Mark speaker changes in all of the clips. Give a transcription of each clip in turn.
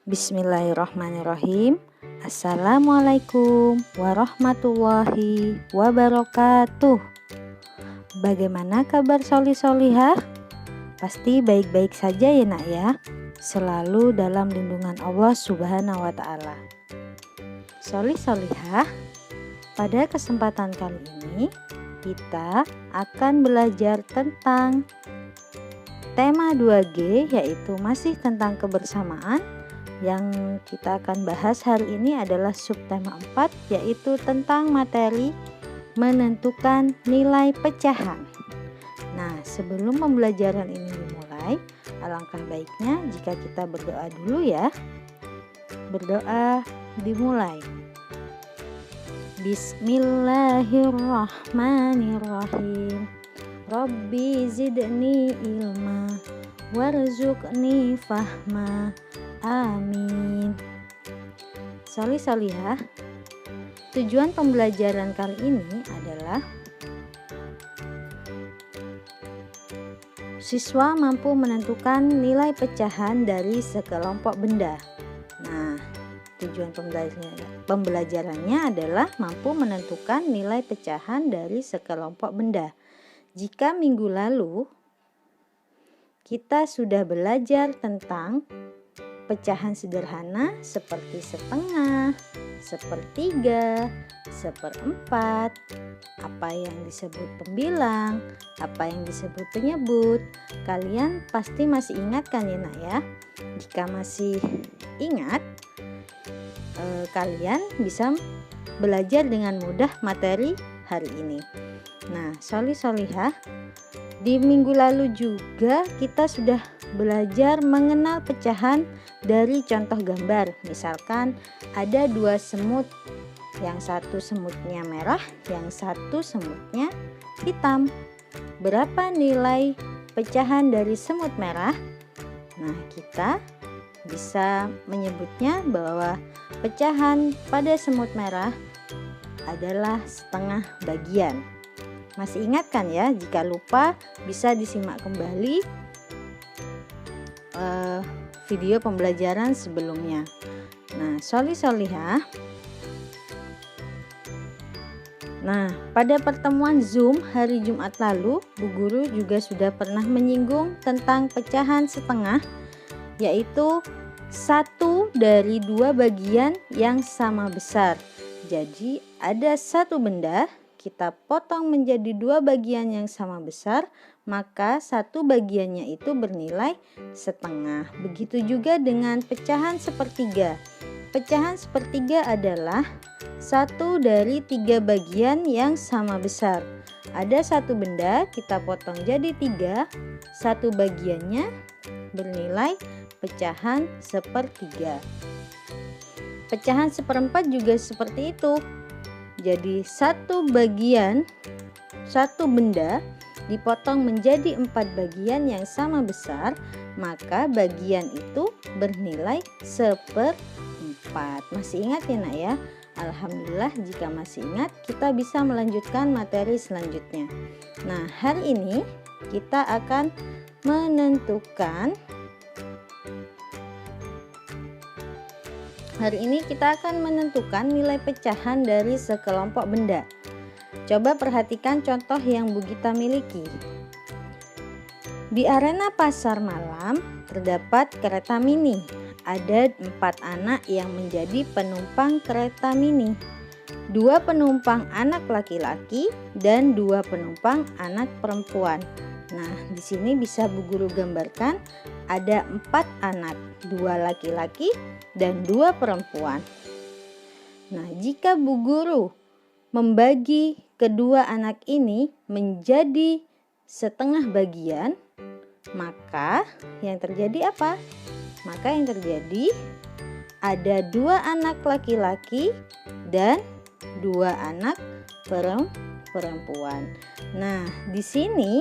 Speaker 1: Bismillahirrahmanirrahim. Assalamualaikum warahmatullahi wabarakatuh. Bagaimana kabar soli-solihah? Pasti baik-baik saja ya nak ya. Selalu dalam lindungan Allah Subhanahu wa ta'ala. Soli-solihah, pada kesempatan kali ini kita akan belajar tentang tema 2G, yaitu masih tentang kebersamaan. Yang kita akan bahas hari ini adalah subtema 4, yaitu tentang materi menentukan nilai pecahan. Nah, sebelum pembelajaran ini dimulai, alangkah baiknya jika kita berdoa dulu ya. Berdoa dimulai. Bismillahirrahmanirrahim. Rabbi zidni ilma warzuqni fahma. Amin. Soli-solihah, tujuan pembelajaran kali ini adalah siswa mampu menentukan nilai pecahan dari sekelompok benda. Nah, tujuan pembelajarannya adalah mampu menentukan nilai pecahan dari sekelompok benda. Jika minggu lalu kita sudah belajar tentang pecahan sederhana seperti setengah, sepertiga, seperempat, apa yang disebut pembilang, apa yang disebut penyebut. Kalian pasti masih ingat kan ya nak ya? Jika masih ingat, kalian bisa belajar dengan mudah materi hari ini. Nah, soli-solihah, di minggu lalu juga kita sudah belajar mengenal pecahan dari contoh gambar. Misalkan ada dua semut, yang satu semutnya merah, yang satu semutnya hitam. Berapa nilai pecahan dari semut merah? Nah, kita bisa menyebutnya bahwa pecahan pada semut merah adalah setengah bagian. Masih ingat kan ya? Jika lupa bisa disimak kembali video pembelajaran sebelumnya. Nah, soli-solihah. Nah, pada pertemuan Zoom hari Jumat lalu, Bu Guru juga sudah pernah menyinggung tentang pecahan setengah, yaitu satu dari dua bagian yang sama besar. Jadi, ada satu benda, kita potong menjadi dua bagian yang sama besar, maka satu bagiannya itu bernilai setengah. Begitu juga dengan pecahan sepertiga. Pecahan sepertiga adalah satu dari tiga bagian yang sama besar. Ada satu benda, kita potong jadi tiga, satu bagiannya bernilai pecahan sepertiga. Pecahan seperempat juga seperti itu. Jadi satu bagian, satu benda dipotong menjadi 4 bagian yang sama besar, maka bagian itu bernilai seperempat. Masih ingat ya nak ya? Alhamdulillah, jika masih ingat, kita bisa melanjutkan materi selanjutnya. Nah, hari ini kita akan menentukan nilai pecahan dari sekelompok benda. Coba perhatikan contoh yang Bu Gita miliki. Di arena pasar malam terdapat kereta mini. Ada 4 anak yang menjadi penumpang kereta mini. 2 penumpang anak laki-laki dan 2 penumpang anak perempuan. Nah, di sini bisa Bu Guru gambarkan ada 4 anak, 2 laki-laki dan 2 perempuan. Nah, jika Bu Guru membagi kedua anak ini menjadi setengah bagian, maka yang terjadi apa? Maka yang terjadi ada 2 anak laki-laki dan 2 anak perempuan. Nah, di sini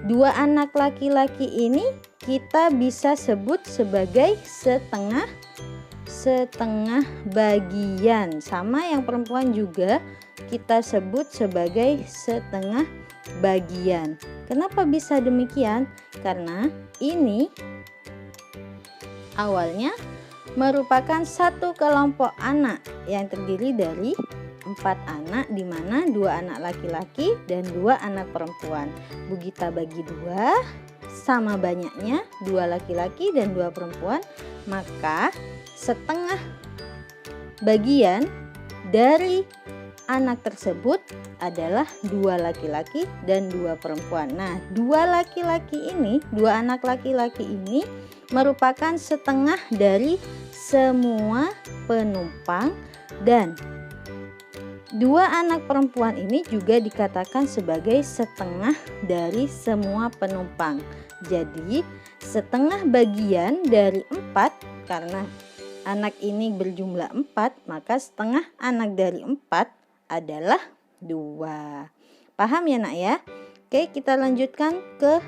Speaker 1: 2 anak laki-laki ini kita bisa sebut sebagai setengah bagian. Sama yang perempuan juga kita sebut sebagai setengah bagian. Kenapa bisa demikian? Karena ini awalnya merupakan satu kelompok anak yang terdiri dari 4 anak, di mana 2 anak laki-laki dan 2 anak perempuan. Bu Gita bagi 2, sama banyaknya 2 laki-laki dan 2 perempuan, maka setengah bagian dari anak tersebut adalah 2 laki-laki dan 2 perempuan. Nah, 2 laki-laki ini, 2 anak laki-laki ini merupakan setengah dari semua penumpang, dan 2 anak perempuan ini juga dikatakan sebagai setengah dari semua penumpang. Jadi setengah bagian dari 4, karena anak ini berjumlah 4, maka setengah anak dari 4 adalah 2. Paham ya nak ya? Oke, kita lanjutkan ke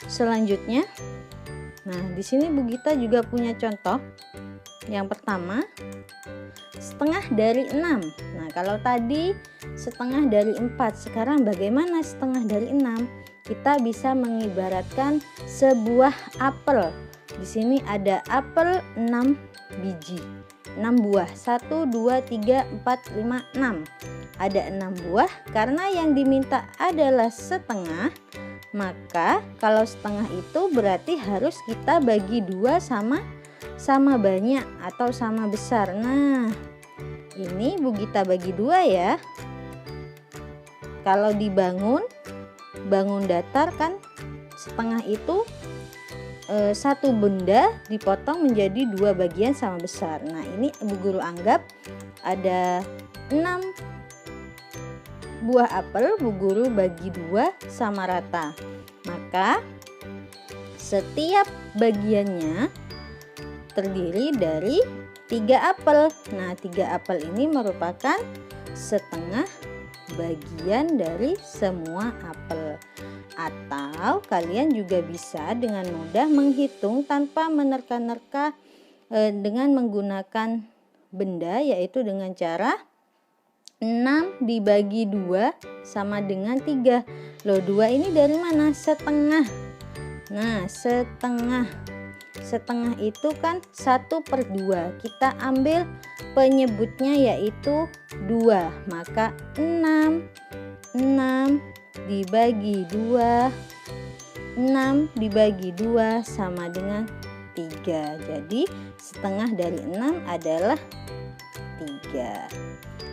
Speaker 1: selanjutnya. Nah, di sini Bu Gita juga punya contoh. Yang pertama, setengah dari 6. Nah, kalau tadi setengah dari 4, sekarang bagaimana setengah dari 6? Kita bisa mengibaratkan sebuah apel. Di sini ada apel 6 biji, 6 buah. 1, 2, 3, 4, 5, 6. Ada 6 buah. Karena yang diminta adalah setengah, maka kalau setengah itu berarti harus kita bagi 2 sama banyak atau sama besar. Nah, ini Bu Gita bagi 2 ya. Kalau dibangun datar kan setengah itu satu benda dipotong menjadi 2 bagian sama besar. Nah, ini Bu Guru anggap ada 6 buah apel, Bu Guru bagi 2 sama rata. Maka setiap bagiannya terdiri dari 3 apel. Nah, 3 apel ini merupakan setengah bagian dari semua apel. Atau kalian juga bisa dengan mudah menghitung tanpa menerka-nerka dengan menggunakan benda, yaitu dengan cara 6 dibagi 2 sama dengan 3. Loh, 2 ini dari mana? Setengah. Nah, setengah itu kan 1/2. Kita ambil penyebutnya yaitu 2. Maka 6 dibagi 2, 6 dibagi 2 sama dengan 3. Jadi setengah dari 6 adalah 3.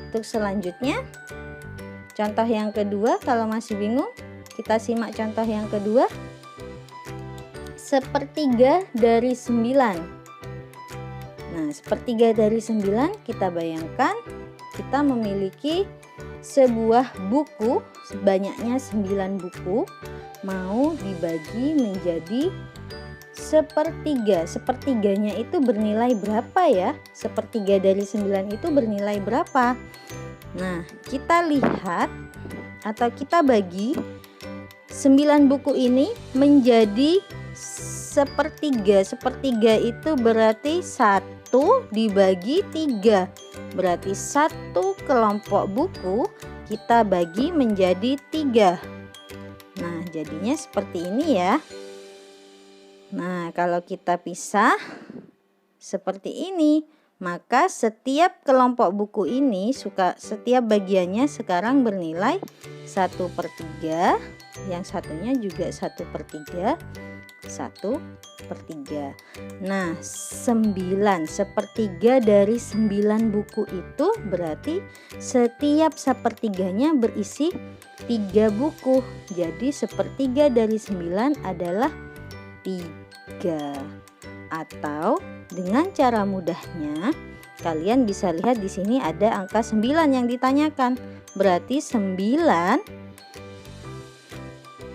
Speaker 1: Untuk selanjutnya, contoh yang kedua, kalau masih bingung, kita simak contoh yang kedua. 1/3 dari 9. Nah, 1/3 dari 9, kita bayangkan kita memiliki sebuah buku, sebanyaknya 9 buku, mau dibagi menjadi 1/3. 1/3-nya itu bernilai berapa ya? 1/3 dari 9 itu bernilai berapa? Nah, kita lihat atau kita bagi 9 buku ini menjadi 1/3. 1/3 itu berarti 1 dibagi 3. Berarti 1 kelompok buku kita bagi menjadi 3. Nah, jadinya seperti ini ya. Nah, kalau kita pisah seperti ini, maka setiap kelompok buku ini setiap bagiannya sekarang bernilai 1/3, yang satunya juga 1/3, 1/3. Nah, 1/3 dari 9 buku itu berarti setiap 1/3-nya berisi 3 buku. Jadi 1/3 dari 9 adalah 3. Atau dengan cara mudahnya kalian bisa lihat di sini ada angka 9 yang ditanyakan. Berarti 9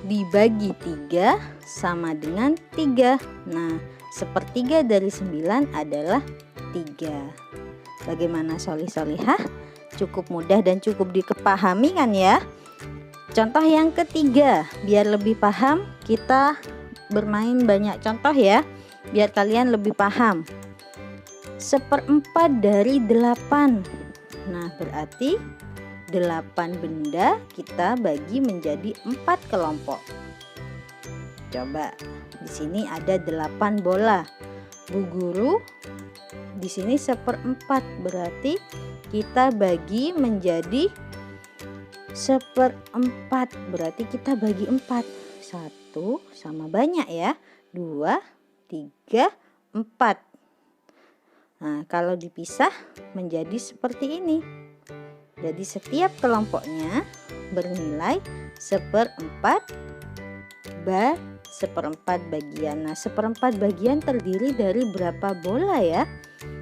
Speaker 1: dibagi 3 sama dengan 3. Nah, 1/3 dari 9 adalah 3. Bagaimana solih-solihah? Cukup mudah dan cukup dipahami kan ya? Contoh yang ketiga, biar lebih paham kita bermain banyak contoh ya, biar kalian lebih paham. 1/4 dari 8. Nah, berarti 8 benda kita bagi menjadi 4 kelompok. Coba, di sini ada 8 bola. Bu Guru di sini 1/4, berarti kita bagi menjadi 1/4, berarti kita bagi 4. 1 sama banyak ya, 2, 3, 4. Nah, kalau dipisah menjadi seperti ini. Jadi setiap kelompoknya bernilai 1/4 bagian. Nah, 1/4 bagian terdiri dari berapa bola ya?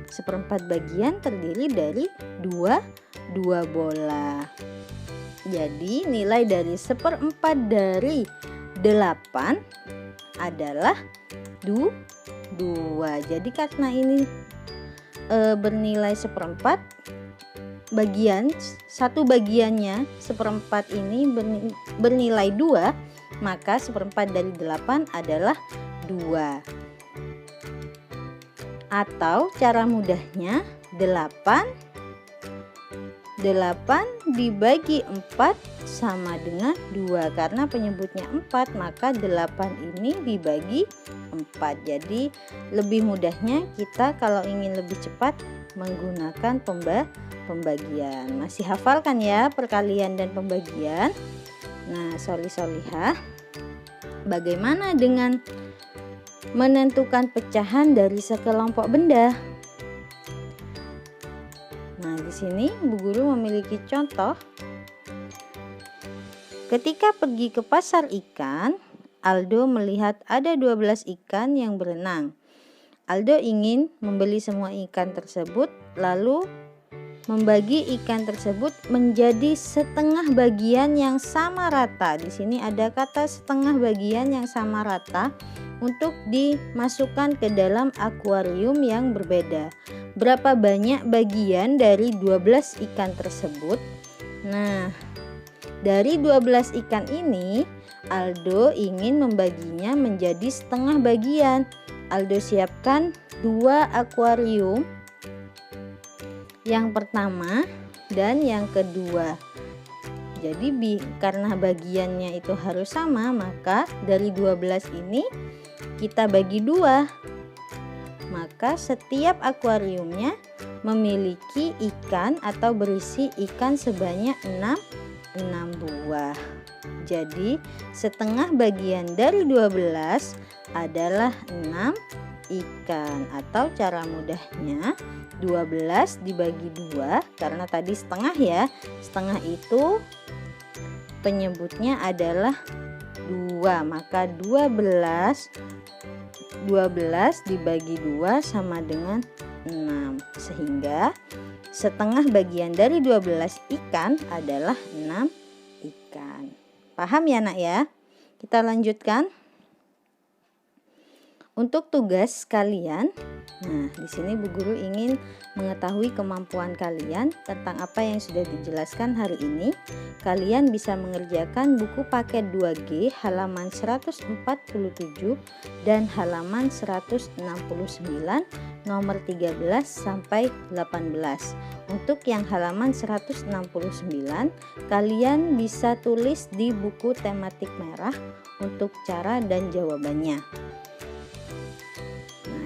Speaker 1: 1/4 bagian terdiri dari 2 bola. Jadi nilai dari 1/4 dari 8 adalah 2. Jadi karena ini bernilai 1/4 bagian, satu bagiannya 1/4 ini bernilai 2, maka 1/4 dari 8 adalah 2. Atau cara mudahnya 8 dibagi 4 sama dengan 2. Karena penyebutnya 4, maka 8 ini dibagi 4. Jadi lebih mudahnya kita kalau ingin lebih cepat menggunakan pembagian. Masih hafal kan ya perkalian dan pembagian? Nah, soli-solihah, bagaimana dengan menentukan pecahan dari sekelompok benda? Nah, di sini Bu Guru memiliki contoh. Ketika pergi ke pasar ikan, Aldo melihat ada 12 ikan yang berenang. Aldo ingin membeli semua ikan tersebut, lalu membagi ikan tersebut menjadi setengah bagian yang sama rata. Di sini ada kata setengah bagian yang sama rata untuk dimasukkan ke dalam akuarium yang berbeda. Berapa banyak bagian dari 12 ikan tersebut? Nah, dari 12 ikan ini Aldo ingin membaginya menjadi setengah bagian. Aldo siapkan 2 akuarium, yang pertama dan yang kedua. Jadi karena bagiannya itu harus sama, maka dari 12 ini kita bagi 2. Maka setiap akuariumnya memiliki ikan atau berisi ikan sebanyak 6 buah. Jadi setengah bagian dari 12 adalah 6 ikan, atau cara mudahnya 12 dibagi 2, karena tadi setengah ya, setengah itu penyebutnya adalah 2, maka 12 dibagi 2 sama dengan 6, sehingga setengah bagian dari 12 ikan adalah 6 ikan. Paham ya nak ya? Kita lanjutkan. Untuk tugas kalian, nah di sini Bu Guru ingin mengetahui kemampuan kalian tentang apa yang sudah dijelaskan hari ini. Kalian bisa mengerjakan buku paket 2G halaman 147 dan halaman 169 nomor 13 sampai 18. Untuk yang halaman 169, kalian bisa tulis di buku tematik merah untuk cara dan jawabannya.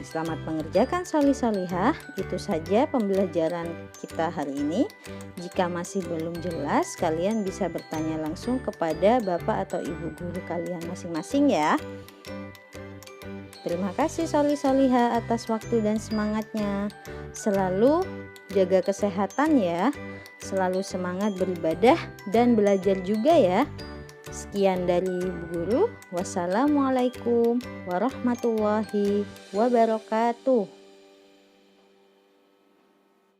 Speaker 1: Selamat mengerjakan soli-solihah. Itu saja pembelajaran kita hari ini. Jika masih belum jelas, kalian bisa bertanya langsung kepada bapak atau ibu guru kalian masing-masing ya. Terima kasih soli-solihah atas waktu dan semangatnya. Selalu jaga kesehatan ya. Selalu semangat beribadah dan belajar juga ya. Sekian dari Ibu Guru. Wassalamualaikum warahmatullahi wabarakatuh.